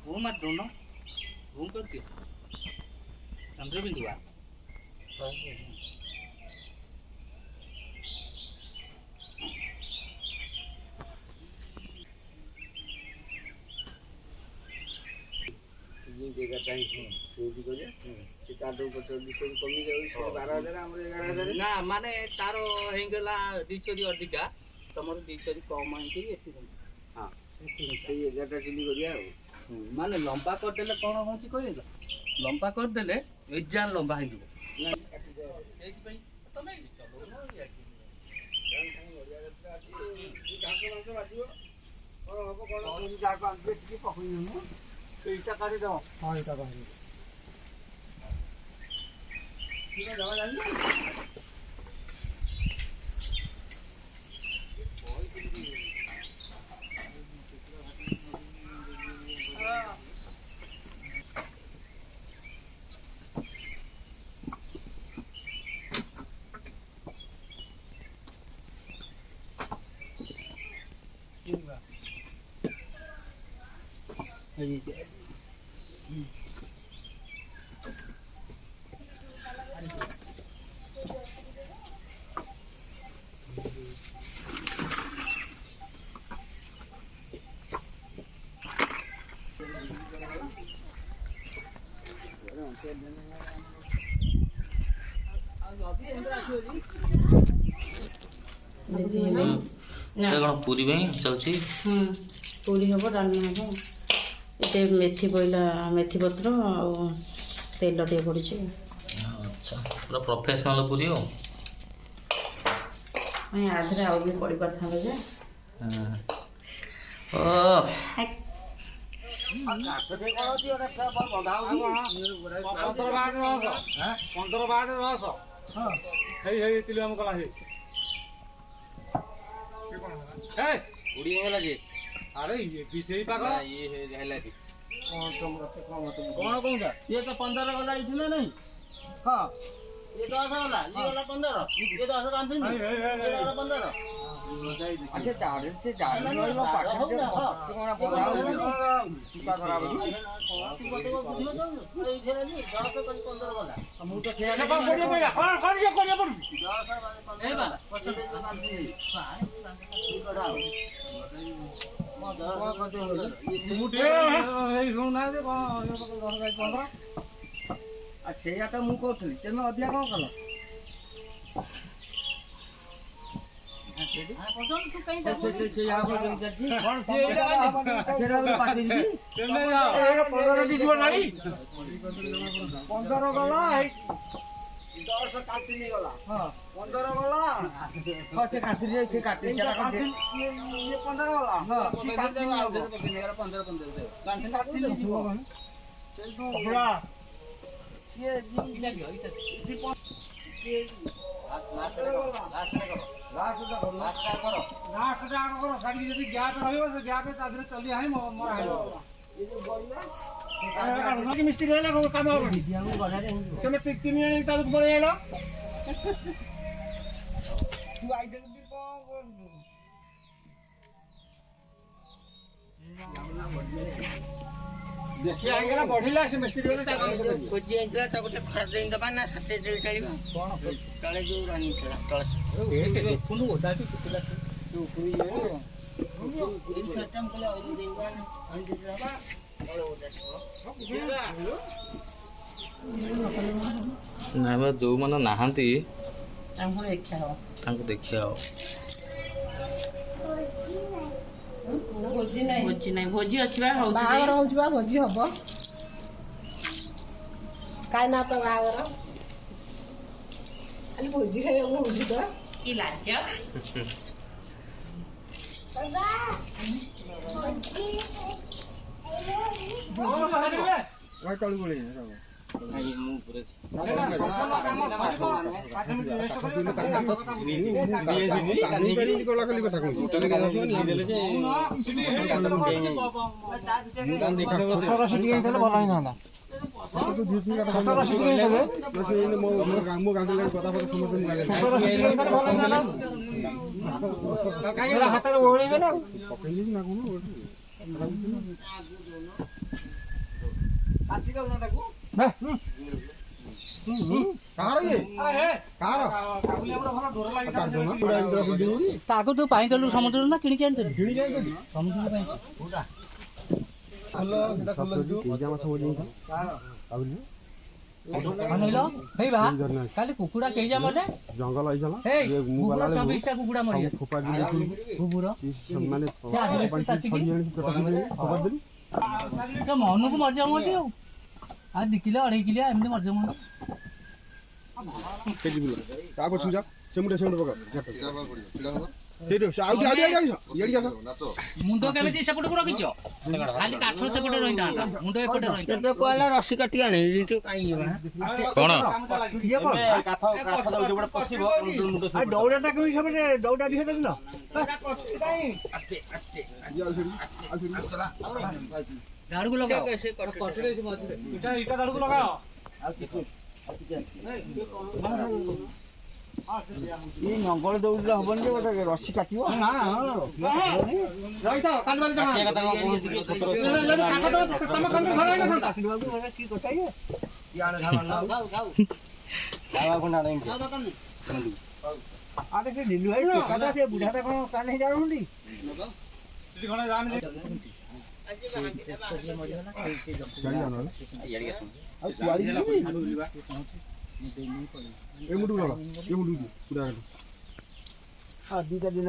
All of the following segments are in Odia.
वो मत दोनों घूम करके चंद्र बिंदु आ ये जगह टाइम चोरी को जे से ताडो पचो दिसो कमी जाउ से 12000 हमर 11000 ना माने तारो हेंगला 200 दी अधिका तमर 200 दी कम है कि एति हां से 11टा चुली को दिया माने लंबा कर देले कोन होची कहिल लंबा कर देले एजान लंबा हे दिबो सेहि पई तमे चलो न या कि घास घास बाजियो और हबो कोन जाको आंबे टिके पकई न এইটা কাটে দাও হ্যাঁ এটা কাটে ঠিক আছে যাওয়া যায় না पूरी में चलছি पूरी हम डालना हम ये मेथी पहला मेथी पत्र आ तेल टे पड़ी। अच्छा पूरा प्रोफेशनल पूरी हो आधे आउ भी पड़ी पार था जे কাটতে কোন দিও না সব বন্ধা হই 15 বাদ 900 হ্যাঁ 15 বাদ 900 हां হেই হেই তিলি हम কলা হে के कोन होला ए उड़ी गेला जे अरे ये विषय पागल ये है रहला दी कौन तुम कौन कहूंगा ये तो 15 वाला इथु ना नहीं हां ये 10 वाला ये वाला 15 ये 10 का आंधी नहीं ये वाला 15 अच्छा दाढ़ से दाढ़ वाला पाके कोन बोला सुका खराब हो तू बतो बुझियो तो ये खेला नहीं 10 का 15 वाला हम तो छे ना कौन पड़ा कौन से कोन पड़ 10 वाला ए बा पसंद का आंधी नहीं कढ़ाओ ସେଇଆ ତ ମୁଁ କହୁଥିଲି ତେମେ ଅଧିକା କଣ କଲ ପନ୍ଦର ଗଲା 10 କାଟିନି ଗଲା 15 ଗଲା ହଁ ସେ କାଟି ସେ କାଟି ଇଏ 15 ଗଲା ହଁ ସେ କାଟି ଆଉ 15 କାଟି ଯିବ କପड़ा ये इटा दियो इटा ये लास्ट करो साडी यदि गैप रहइबो से गैप ता धरे चली आइ मोर आइबो ये जो बोलला कि मिस्त्री वाला काम हो तुम 3 जण तालुक बोले आलो तू आई जग भी देखिए आएंगे ना बढ़िला से मिस्त्री वाला ता खोजी आइला ता गोटे खरा देन दबा ना साथे दे चलीबा कोन काले जो रानी खेला काले ए फुनु दाटी कुला तू पुरी ये इन खत्म कला ओइ देवा ना अनि देवा ना बा जो मन नाहंती हमको देखा हो तांको देखिया हो भोजी नहीं भोजी अच्छी बात हो बागर होउछ बा भोजी हबो काय ना तो बागर अली भोजी खाय भोजी तो की लाज बाबा भोजी भाई तळू बोले सब आई मु पुरे सेटा संपूर्ण काम 5 मिनिट वेस्ट करी कानी करी कोला खाली কথা কই হোটেলে গেল নি দেলে যে सिटी ता ভিতরে কাম দেখা 18 সিটি গেলে ভালো হয় না ହାତରେ ଓହଳେଇବେ ନା କାଟି ଦଉନା ତାକୁ ତାକୁ ତୁ ପାଣି ଦେଲୁ ସମୁଦ୍ରରୁ ନା କିଣିକି ଆଣିଥିଲୁ? ସମୁଦ୍ର ପାଇଁ କାଲି କୁକୁଡ଼ା କେଇଜା ମରେ ଜଙ୍ଗଲ ହେଇଥିଲା 24ଟା କୁକୁଡ଼ା ମରି ମନକୁ ମଜା ହୁଅନ୍ତି ଆଉ 2 କିଲୋ 2.5 କିଲୋ ଏମିତି ମଜା ହୁଅନ୍ତି। ମୁଣ୍ଡ କେମିତି ସେପଟକୁ ରଖିଛ? ଖାଲି କାଠ ସେପଟେ ରହିଥାନ୍ତା, ମୁଣ୍ଡ ଏପଟେ ରହିଥାନ୍ତା। କହିଲା ରସି କାଟି ଆଣି କଣ ଦୌଡ଼ାଟା କେମିତି ସେପଟେ ଦୌଡ଼ା ଦିହ ଦେଖିଲ ଝାଡୁକୁ ଲଗାଅ, ଇଟା ଧାଡକୁ ଲଗାଅ। ନଙ୍ଗଳ ଦୌଡ଼ିଲେ ହବନି ଯେ ଗୋଟେ ରସି କାଟିବ ବୁଢାଟା କଣ କାନେ ଜାଣୁନ୍ତି ଦିଟା ଦିନ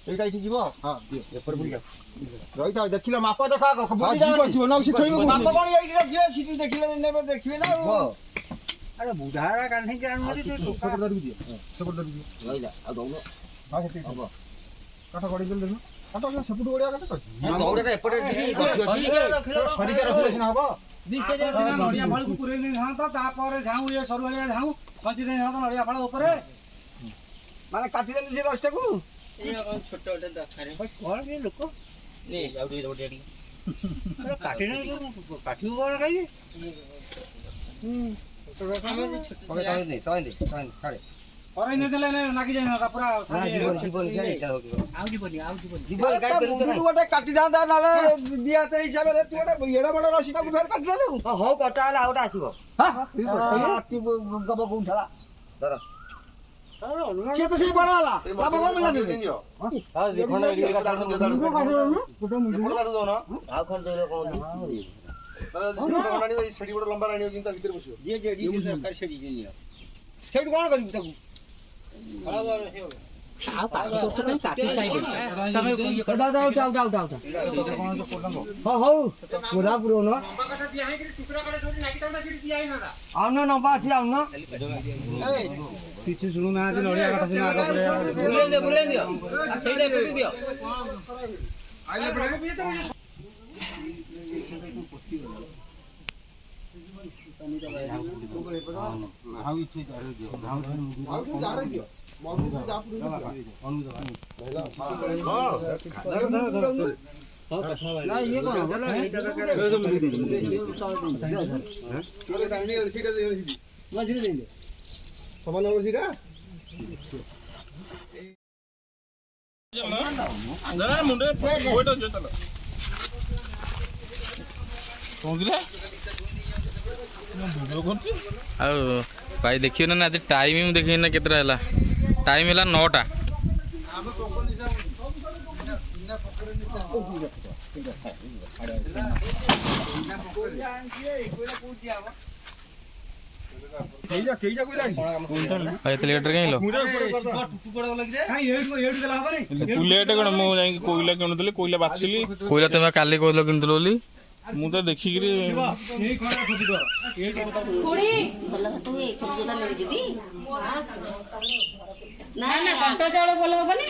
ଏଇଟା ଏଠି ଯିବ ରହିଥାଉ ଦେଖିଲ ମାପ ଦେଖ ମାପ କଣ ଏଇଠି ଦେଖିବେ ସେଠି ଦେଖିଲେ ଦେଖିବେ ନା ଆରେ ବୁଢାରା କାନ୍ଧିକି ଆଣୁଛନ୍ତି କାଠ ଗଡି ଦେଲେ ସେପଟୁ ଓଡିଆ କଥା ରଖିଲେ ସିନା ହବ ନଡିଆ ଫାଳକୁ ପୁରେଇ ଦେଇଥାନ୍ତା, ତାପରେ ଝାଉଁ ଇଏ ସରୁ ଭଳିଆ ଝାଉଁ ଖଞ୍ଜି ଦେଇଥାନ୍ତା ନଡିଆ ଫାଳ ଉପରେ। ମାନେ କାଟିଦେଲି ସେ ରସ୍ତାକୁ ଛୋଟ ଗୋଟେ ଦରକାର କଣ କି ଲୋକ କାଟିବୁ କଣ ଖାଇକି କରେଇ ଦେଇଥିଲେ ଲାଗି ଯାଇଥାନ୍ତା ପୁରା। ଗୋଟେ କାଟିଥାନ୍ତା ନହେଲେ ଦିଆତେ ହିସାବରେ ତୁ ଗୋଟେ ଏଡ ବଡ ରସିଟାକୁ ଫେର କାଟିଦେଲୁ ହଉ କଟା ହେଲେ ଆଉ ଗୋଟେ ଆସିବ। ଗପ କହୁଥିଲା ସିଏ ତ ସେଇ ବଡ ହେଲା ବାପା କଣ ମିଳିଲା ଆଉ ଖଣ୍ଡ ଦେଲେ କଣ ସେଇଠୁ କଣ କରିବୁ ତାକୁ ଆଉ କାଟି ତମେ ହଉ ପୁରା ପୁରଉନ ଆଉନ ନବା ଅଛି ଆଉନ କିଛି ଶୁଣୁନାହାନ୍ତି, ନଡିଆ କଥା ବୁଲେଇ ଦିଅ ସେଇଟା ଦିଅ। ଆଉ ଭାଇ ଦେଖିବ ନା ଆଜି ଟାଇମ ମୁଁ ଦେଖିବି ନା କେତେଟା ହେଲା। ଟାଇମ ହେଲା 9ଟା। ଏତେ ଲେଟ୍ରେ କାଇଁ କୁଲିଆଟେ କଣ ମୁଁ ଯାଇକି କୋଇଲା କିଣୁଥିଲି, କୋଇଲା ବାଛିଲି। କୋଇଲା ତମେ କାଲି କୋଇଲା କିଣିଥିଲ ବୋଲି ମୁଁ ତ ଦେଖିକିରି ନା ନା କଣ୍ଟ ଚାଉଳ ଭଲ ହବନି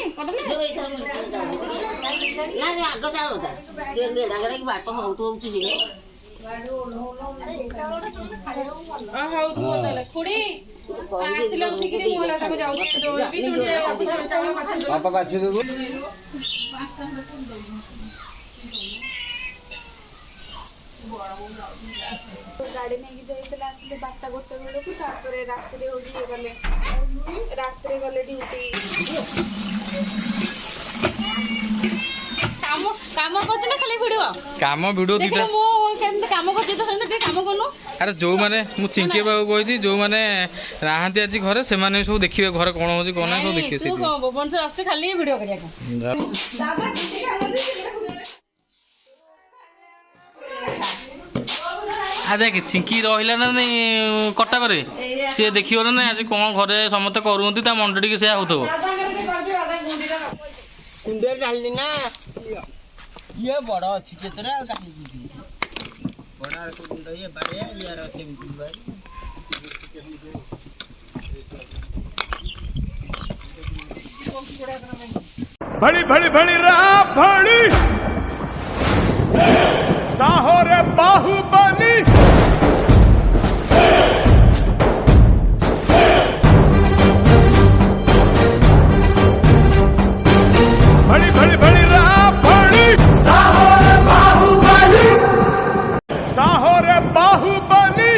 ଆଗ ଚାଉଳଟା ସେ ଡାଙ୍ଗରାକି ବାଟ ହଉଛି ସିଏ ହଉ ତାହେଲେ ଖୁଡି ବାପା ବାଛି ଦେବୁ। ଗାଡି ନେଇକି ଯାଇଥିଲେ ଆସିଲେ 12ଟା 1 ବେଳକୁ ତାପରେ ରାତିରେ ହଉଛି ଇଏ ଗଲେ ରାତିରେ ଗଲେ ଡ୍ୟୁଟି। କାମ କରୁଛୁ ନା ଖାଲି ଭିଡିଓ? କାମ ଭିଡିଓ ଦିଟା ମୁଁ କେମିତି କାମ କରୁଛି ତ ସେମିତି ଟିକେ କାମ କରୁନୁ। ଆରେ ଯୋଉମାନେ ମୁଁ ଚିଙ୍କି ବାବୁ କହିଛି ଯୋଉମାନେ ନାହାନ୍ତି ଆଜି ଘରେ ସେମାନେ ସବୁ ଦେଖିବେ ଘରେ କଣ ହଉଛି କଣ ନାହିଁ ସବୁ ଦେଖିବେ। ତୁ କଣ ଭୁବନେଶ୍ୱର ଆସୁଛୁ ଖାଲି ଭିଡିଓ କରିବାକୁ? ଦେଖ ଚିଙ୍କି ରହିଲା ନା ନାଇଁ କଟକରେ, ସିଏ ଦେଖିବ ନା ନାଇଁ ଆଜି କଣ ଘରେ ସମସ୍ତେ କରୁଛନ୍ତି, ତା ମଣ୍ଡ ଟିକେ ସେୟା ହଉଥିବ। କୁଣ୍ଡରେ ଢାଳିଲି ନା ଇଏ ବଡ ଅଛି କେତେଟା ଆଉ କାହିଁକି ବଡ କୁଣ୍ଡ ଇଏ ବାଡିଆ ଇଆର ସେମିତି भड़ी भड़ी भड़ी रात भड़ी साहो रे बाहुबली भड़ी भड़ी भड़ी रात भड़ी साहो रे बाहुबली साहो रे बाहुबली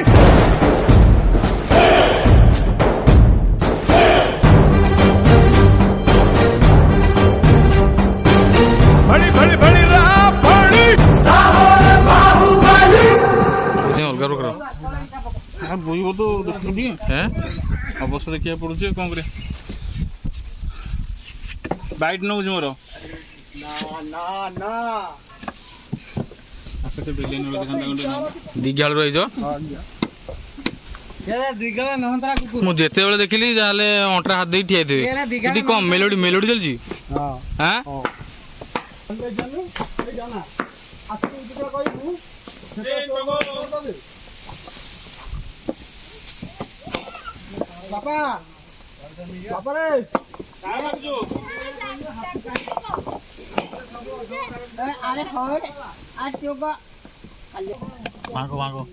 भड़ी भड़ी भड़ी रात भड़ी साहो रे बाहुबली। ଅଲଗା ପ୍ରକାର ବୋଇବ ତ ଦେଖୁ ଟିକେ ଅବଶ୍ୟ ଦେଖିବାକୁ ପଡୁଛି କଣ କରିବା। ବାଇଟ୍ ନଉଛି ମୋର ଦୀଘାଳୁ ରହିଛ। ମୁଁ ଯେତେବେଳେ ଦେଖିଲି ଯାହେଲେ ଅଣ୍ଟା ହାତ ଦେଇ ଠିଆ ହେଇଥିବେ। ସେଠି କଣ ମେଲୋଡି ମେଲୋଡି ଚାଲିଛି? ବାପା ବାପାରେ আরে হয় আর চোবা ভাঙো ভাঙো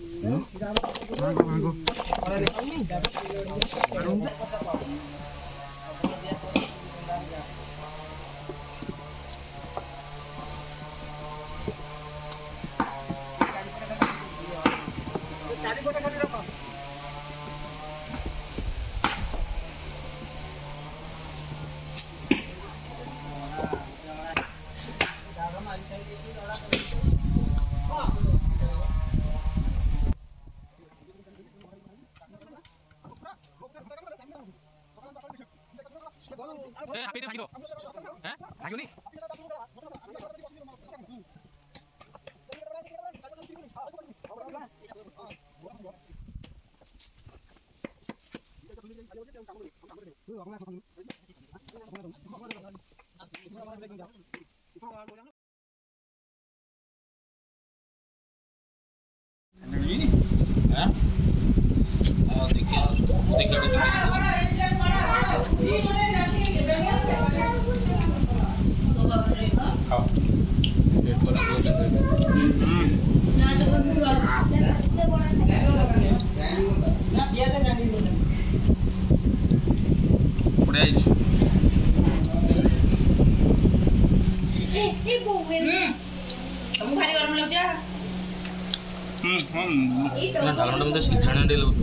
ଡାଲମାଟା ମୋତେ ସିଝାଣିଆ ଟିକେ ଲାଗୁଛି।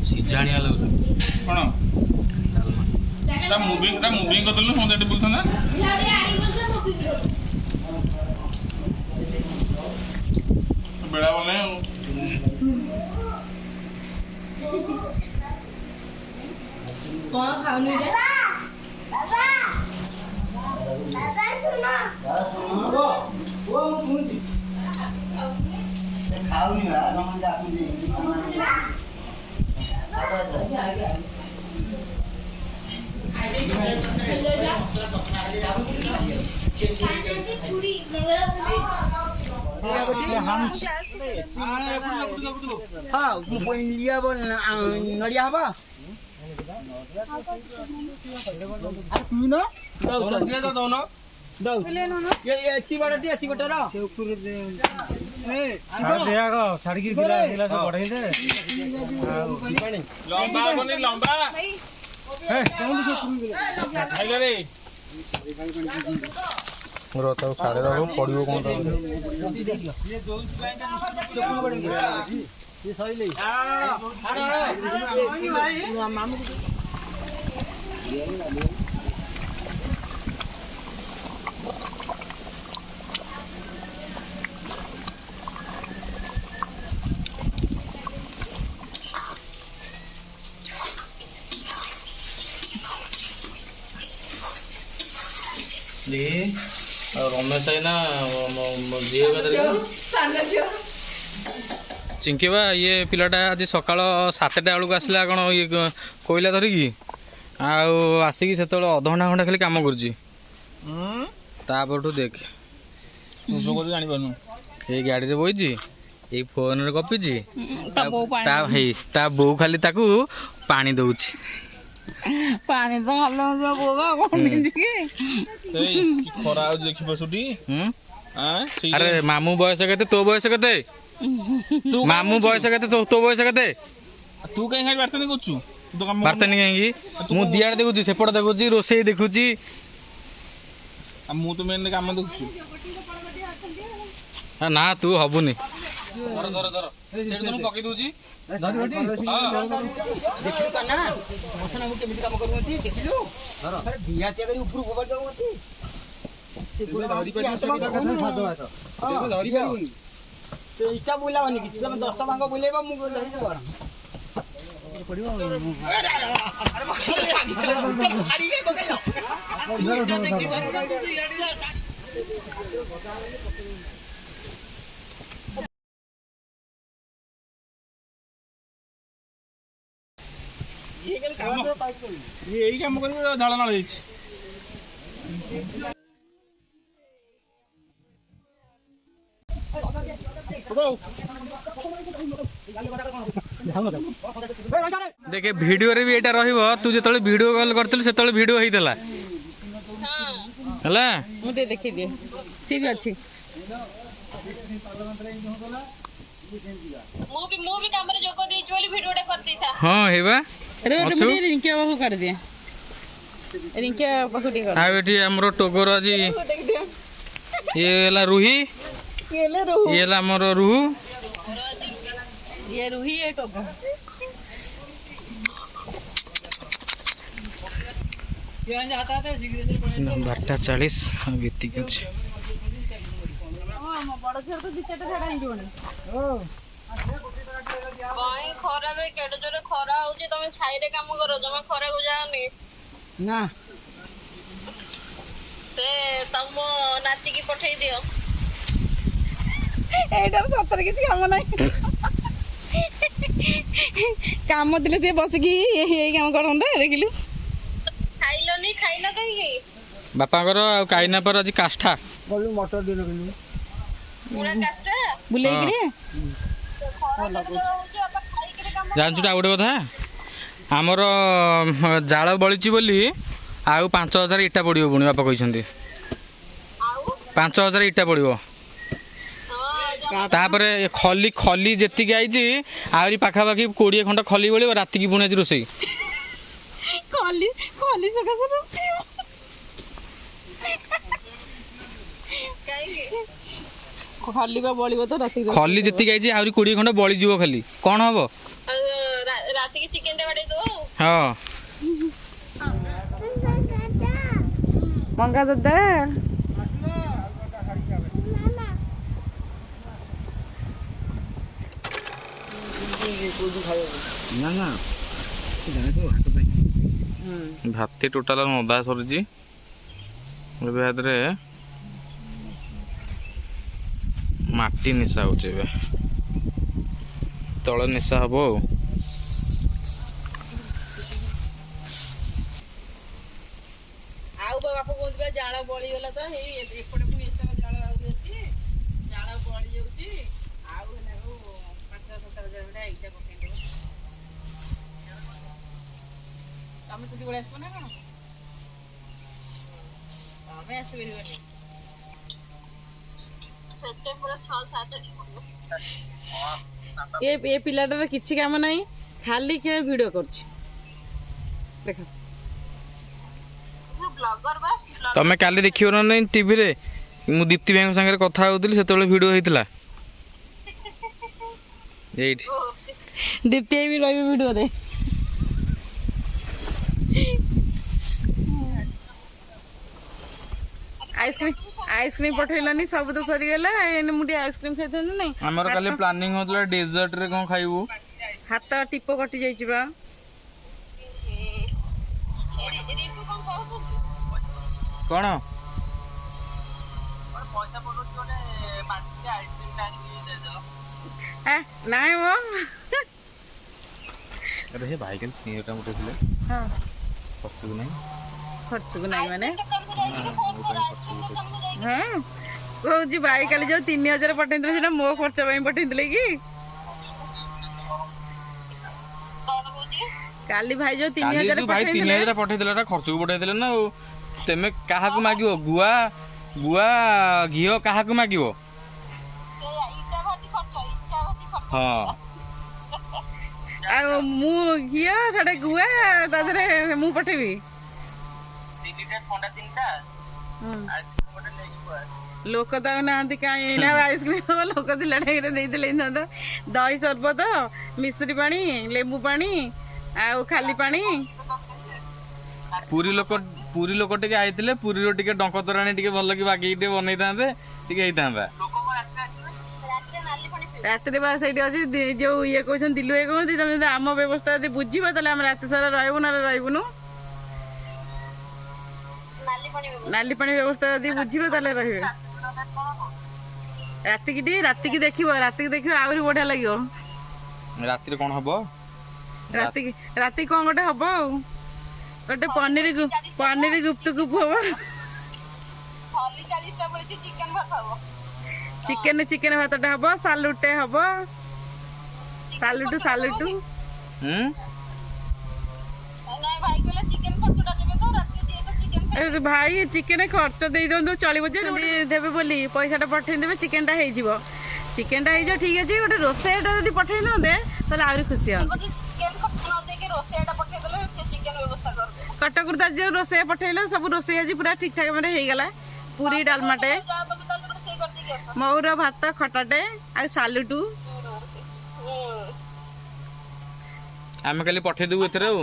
ସିଝାଣିଆ ଲାଗୁଛି କଣ ତା ମୁଭିଂ କରିଦେଲୁ ମୁଁ ଏଠି ବୁଲୁଥାନ୍ତା। ବେଳା ବନାଏ ଆଉ କଣ ଖାଉନି ରେ? ଖାଉନି ନଡ଼ିଆ ହବ ଦଉନ ଏତି ବଡ଼ଟି ଏତି ଗୋଟେର ଛାଡ଼ିକି ପିଲା ପିଲା ସବୁ ବଢେଇ ଦେ ଲମ୍ବା ହବନି ଲମ୍ବା ଖାଇଲେ ରେ ତାକୁ ଛାଡି ଦବ ପଡିବ କଣ ରମେଶ ଭାଇ ନା ଝିଅ ଚିଙ୍କି ବା ଇଏ ପିଲାଟା ଆଜି ସକାଳ 7ଟା ବେଳକୁ ଆସିଲା କ'ଣ ଇଏ କୋଇଲା ଧରିକି ଆଉ ଆସିକି ସେତେବେଳେ ଅଧଘଣ୍ଟା ଘଣ୍ଟା ଖାଲି କାମ କରୁଛି ତାପରଠୁ ଦେଖ ଜାଣିପାରୁନୁ ଏଇ ଗାଡ଼ିରେ ବଇଛି ଏଇ ଫୋନରେ ଗପିଛି ତା ବୋଉ ଖାଲି ତାକୁ ପାଣି ଦଉଛି ପାଣି ତ ଖରା ହଉଛି ଦେଖିବ ସେଠି ଆରେ ମାମୁଁ ବୟସ କେତେ ତୋ ବୟସ କେତେ ମାମୁଁ ବୟସ କେତେ ତୋ ବୟସ କେତେ ତୁ କାହିଁ ଖାଲି ବାର୍ତ୍ତାନି କରୁଛୁ ବାର୍ତ୍ତାନି କାହିଁକି ମୁଁ ଦିଆଡେ ଦେଖୁଛି ସେପଟେ ଦେଖୁଛି ରୋଷେଇ ଦେଖୁଛି ମୁଁ ତ ମେନ୍ କାମ ଦେଖୁଛୁ ନା ତୁ ହବୁନି ପକେଇ ଦଉଛି ଇଟା ବୁଲାବନି କିଛି ତମେ 10 ଭାଗ ବୁଲେଇବ ମୁଁ ଏଇ କାମ କରିବି ଝାଳ ନାଳ ହେଇଛି ଦେଖେ ଭିଡିଓରେ ବି ଏଇଟା ରହିବ ତୁ ଯେତେବେଳେ ଭିଡିଓ କଲ୍ କରିଥିଲୁ ସେତେବେଳେ ଭିଡିଓ ହେଇଥିଲା ହେଲା ମୁଁ ଟିକେ ଦେଖେଇଦିଏ ସିଏ ବି ଅଛି ମୁଁ ବି କାମରେ ଯୋଗ ଦେଇଛି ବୋଲି ଭିଡିଓଟା କରିଦେଇଥା ହଁ ହେଇବା ରିଙ୍କିଆ ପାଖକୁ କରିଦିଏ ରିଙ୍କିଆ ପାଖକୁ ଟିକେ ଆଉ ଏଠି ଆମର ଟୋଗର ଆଜି ଇଏ ହେଲା ରୁହି ଇଏ ହେଲା ଆମର ରୁହୁ ଇଏ ରୁହି ଏ ଟୋଗ 12:40 ଏତିକି ଅଛି ଖରାରେ କେଡେ ଜୋରେ ଖରା ହଉଛି ତମେ ଛାଇରେ କାମ କର ଜମା ଖରାକୁ ଯାଅନି ନା ସେ ତମ ନାତିକି ପଠେଇ ଦିଅ ଏଇଟାର ସତରେ କିଛି କାମ ନାହିଁ କାମ ଥିଲେ ସିଏ ବସିକି ଏଇ କାମ କରନ୍ତା ଦେଖିଲୁ ଖାଇଲନି ଖାଇଲ କାହିଁକି ବାପାଙ୍କର ଆଉ କାଇନା પર ଆଜି କାଷ୍ଠା ମଟର ଦିନ କିଲୁ ପୁରା କାଷ୍ଟା ବୁଲେଇକିରି ଜାଣିଛୁ ଆଉ ଗୋଟେ କଥା ଆମର ଜାଳ ବଳିଛି ବୋଲି ଆଉ 5,000 ଇଟା ପଡ଼ିବ ପୁଣି ବାପା କହିଛନ୍ତି 5,000 ଇଟା ପଡ଼ିବ ତାପରେ ଖଲି ଖଲି ଯେତିକି ଆଇଛି ଆହୁରି ପାଖାପାଖି 20 ଖଣ୍ଡ ଖଲି ବଳିବ ରାତିକି ପୁଣି ଆଜି ରୋଷେଇ ଖଲି ଖଲି ସକାଶେ ରୋଷେଇ ଖଲି ବା ବଳିବ ତ ରାତି ଖଲି ଯେତିକି ଆଇଛି ଆହୁରି 20 ଖଣ୍ଡ ବଳିଯିବ ଖାଲି କ'ଣ ହବ ରାତିକି ଚିକେନ ଟା ବାଡେଇ ଦଉ ହଁ ମଙ୍ଗା ଦାଦା ଭାତି ଟୋଟାଲ ନଦା ସରିଛି ଏବେ ଏଥିରେ ମାଟି ନିଶା ହଉଛି ଏବେ ତଳେ ନିଶା ହବ ଆଉ ବାପା କୁହନ୍ତି ବା ଜାଳ ବଳିଗଲା ତ ହେଇ ଏପଟେ ପୁଣି ଏସବୁ ଜାଳ ଆହୁରି ଅଛି ଜାଳ ବଳି ଯାଉଛି ଆଉ ହେଲା 5,000-7,000 ଭଳିଆ ଏଇଟା ପକେଇଦେବ ତମେ ସେତିକି ଆସିବ ନା କ'ଣ ତମେ ଆସିପାରିବନି ଏ ପିଲାଟାର କିଛି କାମ ନାହିଁ, ଖାଲି ଭିଡିଓ କରୁଛି ଦେଖ। ତମେ କାଲି ଦେଖିବ ନା ନାଇଁ ଟିଭିରେ, ମୁଁ ଦୀପ୍ତି ଭାଇଙ୍କ ସାଙ୍ଗରେ କଥା ହଉଥିଲି ସେତେବେଳେ ଭିଡିଓ ହେଇଥିଲା ଏଇଠି। ଦୀପ୍ତି ବି ରହିବ ଭିଡିଓରେ। ଆଇସ୍କ୍ରିମ ପଠେଇଲନି, ସବୁ ତ ସରିଗଲା। ମୁଁ ଟିକେ ଆଇସ୍କ୍ରିମ ଖାଇଥାନ୍ତି ନାଇଁ। ଆମର କାଲି ପ୍ଲାନିଂ ହଉଥିଲା ଡେଜର୍ଟ ରେ କଣ ଖାଇବୁ। ହାତ ଟିପ କଟି ଯାଇଛି ବା। କଣ ନାଇଁ ମ ଆରେ ଭାଇ କାଲି ସିଙ୍ଗଡ଼ା ଉଠେଇଥିଲେ ଖର୍ଚ୍ଚକୁ ନାହିଁ। ଖର୍ଚ୍ଚକୁ ନାହିଁ ମାନେ ହଁ କହୁଛି ଭାଇ କାଲି ଯୋଉ 3000 ପଠେଇଥିଲେ ସେଟା ମୋ ଖର୍ଚ୍ଚ ପାଇଁ ପଠେଇଥିଲେ କି? କାଲି ଭାଇ ଯୋଉ 3000 ପଠେଇଥିଲେ ଖର୍ଚ୍ଚକୁ ପଠେଇଥିଲେ ନା। ଆଉ ତମେ କାହାକୁ ମାଗିବ? ଗୁଆ ଗୁଆ ଘିଅ କାହାକୁ ମାଗିବ? ହଁ ଆଉ ମୁଁ ଘିଅ ସେଟା ଗୁଆ ତା ଦେହରେ ମୁଁ ପଠେଇବି। ଲୋକ ତ ନାହାନ୍ତି କାହିଁ ଏଇନା ଆଇସ୍କ୍ରିମ ଲୋକ ଥିଲା ଟାଇରେ ଦେଇଥିଲେ ହେଇଥାନ୍ତା। ଦହି ସରବତ, ମିଶ୍ରି ପାଣି, ଲେମ୍ବୁ ପାଣି ଆଉ ଖାଲି ପାଣି। ପୁରୀ ଲୋକ ଟିକେ ଆଇଥିଲେ, ପୁରୀର ଟିକେ ଡଙ୍କ ତୋରାଣି ଟିକେ ଭଲ କି ବାଗେଇକି ଟିକେ ବନେଇଥାନ୍ତେ, ଟିକେ ହେଇଥାନ୍ତା। ରାତିରେ ବା ସେଇଠି ଅଛି ଯୋଉ ଇଏ କହୁଛନ୍ତି ଦିଲୁ ଭାଇ କହନ୍ତି ତମେ ଯଦି ଆମ ବ୍ୟବସ୍ଥା ଯଦି ବୁଝିବ ତାହେଲେ ଆମେ ରାତି ସାରା ରହିବୁ, ନହେଲେ ରହିବୁନୁ। ନାଲି ପାଣି ବ୍ୟବସ୍ଥା ଯଦି ବୁଝିବ ତାହେଲେ ରହିବେ। ରାତିକି ଦେଖିବ ଆହୁରି ବଢିଆ ଲାଗିବ। ରାତିରେ କଣ ହବ? ରାତି କଣ ଗୋଟେ ହବ ଆଉ ଗୋଟେ ପନିର ଗୁପ୍ତୁଗୁପ ହବ। ଚିକେନ ଭାତଟା ହବ, ସାଲୁଟେ ହବ। ସାଲୁଟୁ ଭାଇ ଚିକେନ ଖର୍ଚ୍ଚ ଦେଇ ଦିଅନ୍ତୁ ଚଳିବ ଯେ ଦେବେ ବୋଲି ପଇସାଟା ପଠେଇ ଦେବେ, ଚିକେନଟା ହେଇଯିବ ଠିକ ଅଛି। ଗୋଟେ ରୋଷେଇଟା ଯଦି ପଠେଇ ଦିଅନ୍ତେ ତାହେଲେ ଆହୁରି ଖୁସି ହୁଅନ୍ତେ। କଟକରୁ ତ ଯୋଉ ରୋଷେଇ ପଠେଇଲେ ସବୁ ରୋଷେଇ ଆଜି ପୁରା ଠିକ ଠାକ ମାନେ ହେଇଗଲା। ପୁରୀ ଡାଲମାଟେ, ମହୁର ଭାତ, ଖଟାଟେ ଆଉ ସାଲୁଟୁ। ଆମେ କାଲି ପଠେଇଦେବୁ ଏଥିରେ ଆଉ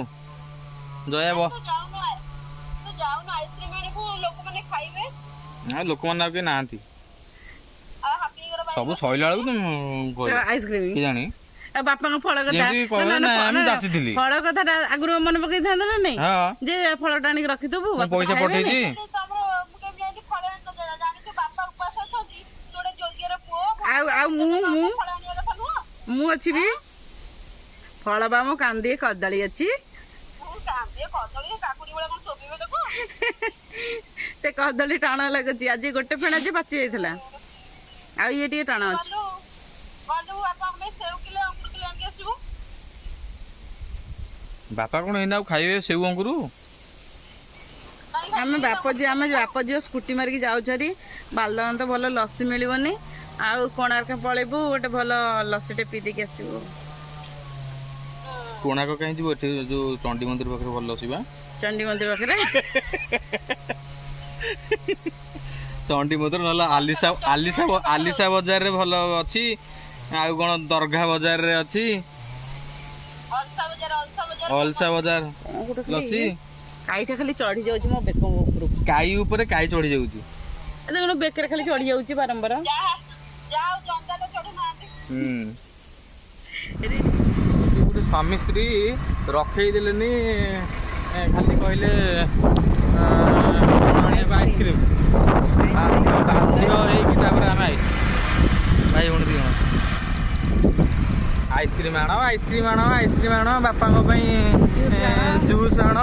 ଲୋକମାନେ ଆଉ କେହି ନାହାନ୍ତି, ସବୁ ସଇଲା ବେଳକୁ ଆଇସ୍କ୍ରିମ ଜାଣି ବାପାଙ୍କ ଫଳ କଥା ଫଳ କଥାଟା ଆଗରୁ ମନେ ପକେଇଥାନ୍ତା ନା ନାଇଁ ଯେ ଫଳଟା ଆଣିକି ରଖିଦବୁ ପଇସା ପଠେଇଛି। ଆଉ ମୁଁ ଅଛି ବି ଫଳ ବା ମୋ କାନ୍ଦିଏ କଦଳୀ ଅଛି। ସେ କଦଳୀ ଟାଣ ଲାଗୁଛି, ଆଜି ଗୋଟେ ଫେଣା ଯେ ପାଚି ଯାଇଥିଲା, ଆଉ ଇଏ ଟିକେ ଟାଣ ଅଛି। ବାପା କଣ ଏଇନା ଆଉ ଖାଇବେ ସେଉ ଅଙ୍ଗୁରୁ? ଆମେ ବାପ ଝିଅ ସ୍କୁଟି ମାରିକି ଯାଉଛନ୍ତି। ବାଲଦାନ ତ ଭଲ ଲସି ମିଳିବନି, ଆଉ କୋଣାର୍କ ପଳେଇବୁ, ଗୋଟେ ଭଲ ଲସିଟେ ପିଇ ଦେଇକି ଆସିବୁ। କୋଣାର୍କ କାହିଁ ଯିବୁ? ଏଠି ଯୋଉ ଚଣ୍ଡୀ ମନ୍ଦିର ପାଖରେ ଭଲ ଲସି ବା। ଚଣ୍ଡୀ ମନ୍ଦିର ପାଖରେ ଚଣ୍ଡୀ ମନ୍ଦିର ନହେଲେ ଆଲିସା ବଜାରରେ ଭଲ ଅଛି, ଆଉ କଣ ଦରଘା ବଜାରରେ ଅଛି, ଅଲସା ବଜାର ଲସି। କାଇଟା ଖାଲି ଚଢି ଯାଉଛି ମୋ ବେକ ଉପରକୁ, କାଇ ଉପରେ କାଇ ଚଢି ଯାଉଛି। କଣ ବେକରେ ଖାଲି ଚଢି ଯାଉଛି ବାରମ୍ବାର। ଗୋଟେ ସ୍ୱାମୀ ସ୍ତ୍ରୀ ରଖେଇ ଦେଲେନି, ଖାଲି କହିଲେ ଆଇସ୍କ୍ରିମ ବାଧ୍ୟ ହେଇକି ତାପରେ ଆମେ ଆଇଲୁ ଭାଇ ଭଉଣୀ 2 ଜଣ। ଆଇସ୍କ୍ରିମ ଆଣ, ବାପାଙ୍କ ପାଇଁ ଜୁସ୍ ଆଣ,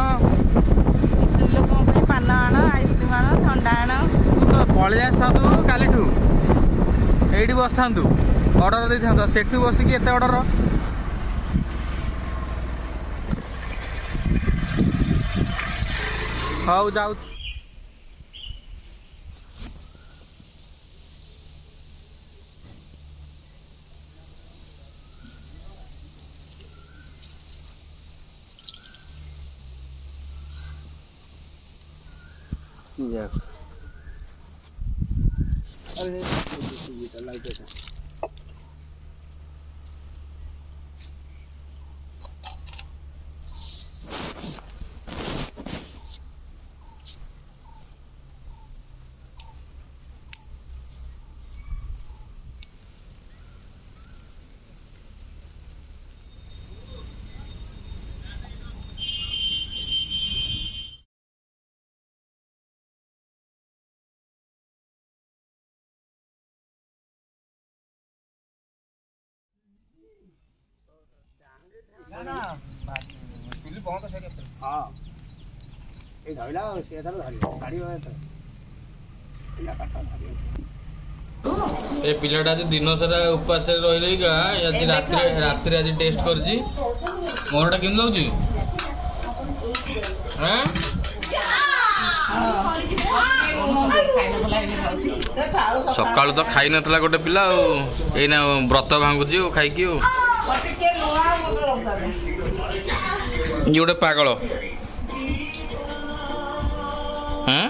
ସ୍ତ୍ରୀ ଲୋକଙ୍କ ପାଇଁ ପାନ ଆଣ, ଆଇସ୍କ୍ରିମ ଆଣ, ଥଣ୍ଡା ଆଣ। ତୁ ତ ପଳେଇ ଆସିଥାନ୍ତୁ କାଲିଠୁ, ଏଇଠି ବସିଥାନ୍ତୁ, ଅର୍ଡର ଦେଇଥାନ୍ତୁ। ସେଠୁ ବସିକି ଏତେ ଅର୍ଡର। ହଉ ଯାଉଛି। ए पिलाटा आज दिन सारा उपास रही रहीका आज रात्रि आज टेस्ट करजी मोरटा केम लाଗୁଛି हां सकाळू तो खाई नथला गोटे पिला एना व्रत भांगुची खाई कि ये गोटे पागल हां